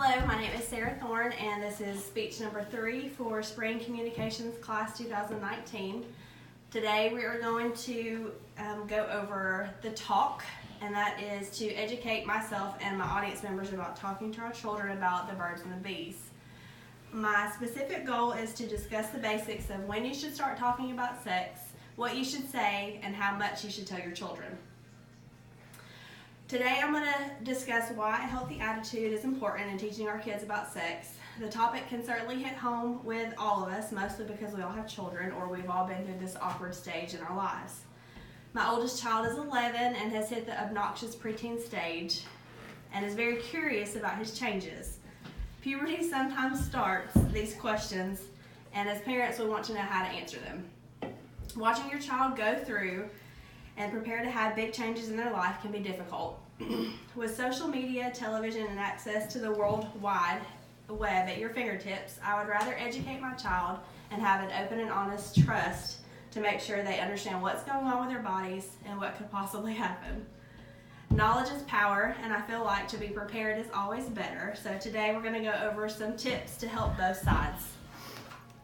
Hello, my name is Sarah Thorne, and this is speech number 3 for Spring Communications Class 2019. Today we are going to go over the talk, and that is to educate myself and my audience members about talking to our children about the birds and the bees. My specific goal is to discuss the basics of when you should start talking about sex, what you should say, and how much you should tell your children. Today I'm going to discuss why a healthy attitude is important in teaching our kids about sex. The topic can certainly hit home with all of us, mostly because we all have children or we've all been through this awkward stage in our lives. My oldest child is 11 and has hit the obnoxious preteen stage and is very curious about his changes. Puberty sometimes starts these questions, and as parents we want to know how to answer them. Watching your child go through and prepare to have big changes in their life can be difficult. With social media, television, and access to the World Wide Web at your fingertips, I would rather educate my child and have an open and honest trust to make sure they understand what's going on with their bodies and what could possibly happen. Knowledge is power, and I feel like to be prepared is always better. So today we're going to go over some tips to help both sides.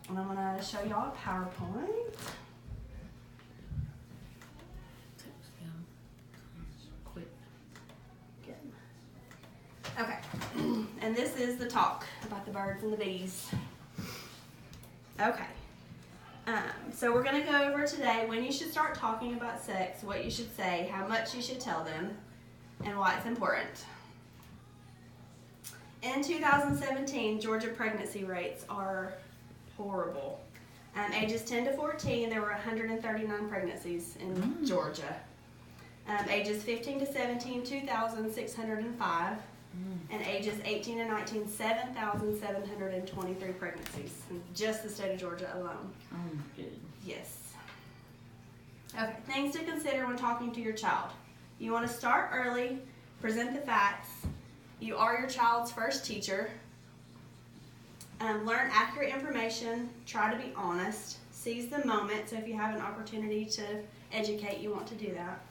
And I'm going to show y'all a PowerPoint. Okay, and this is the talk about the birds and the bees. Okay, so we're going to go over today when you should start talking about sex, what you should say, how much you should tell them, and why it's important. In 2017, Georgia pregnancy rates are horrible. Ages 10 to 14, there were 139 pregnancies in Georgia. Ages 15 to 17, 2,605. And ages 18 to 19, 7,723 pregnancies in just the state of Georgia alone. Oh, good. Yes. Okay, things to consider when talking to your child. You want to start early, present the facts. You are your child's first teacher. Learn accurate information. Try to be honest. Seize the moment, so if you have an opportunity to educate, you want to do that.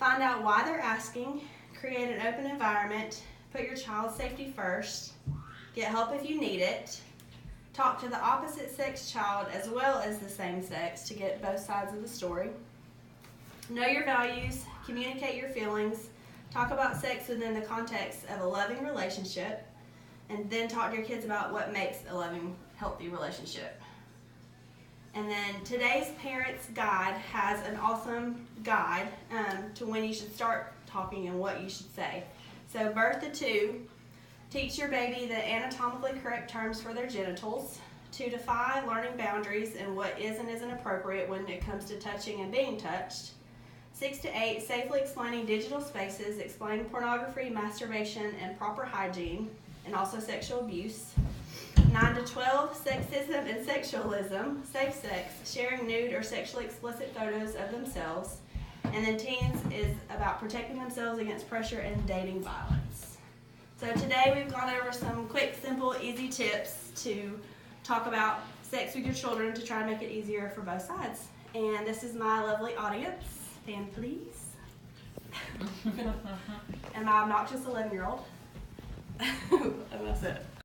Find out why they're asking. Create an open environment. Put your child's safety first. Get help if you need it. Talk to the opposite sex child as well as the same sex to get both sides of the story. Know your values. Communicate your feelings. Talk about sex within the context of a loving relationship. And then talk to your kids about what makes a loving, healthy relationship. And then today's Parents Guide has an awesome guide to when you should start talking and what you should say. So birth to 2, teach your baby the anatomically correct terms for their genitals. 2 to 5, learning boundaries and what is and isn't appropriate when it comes to touching and being touched. 6 to 8, safely explaining digital spaces, explaining pornography, masturbation, and proper hygiene, and also sexual abuse. 9 to 12, sexism and sexualism, safe sex, sharing nude or sexually explicit photos of themselves. And then teens is about protecting themselves against pressure and dating violence. So today we've gone over some quick, simple, easy tips to talk about sex with your children to try to make it easier for both sides. And this is my lovely audience. Fan, please. And my obnoxious 11-year-old. And that's it.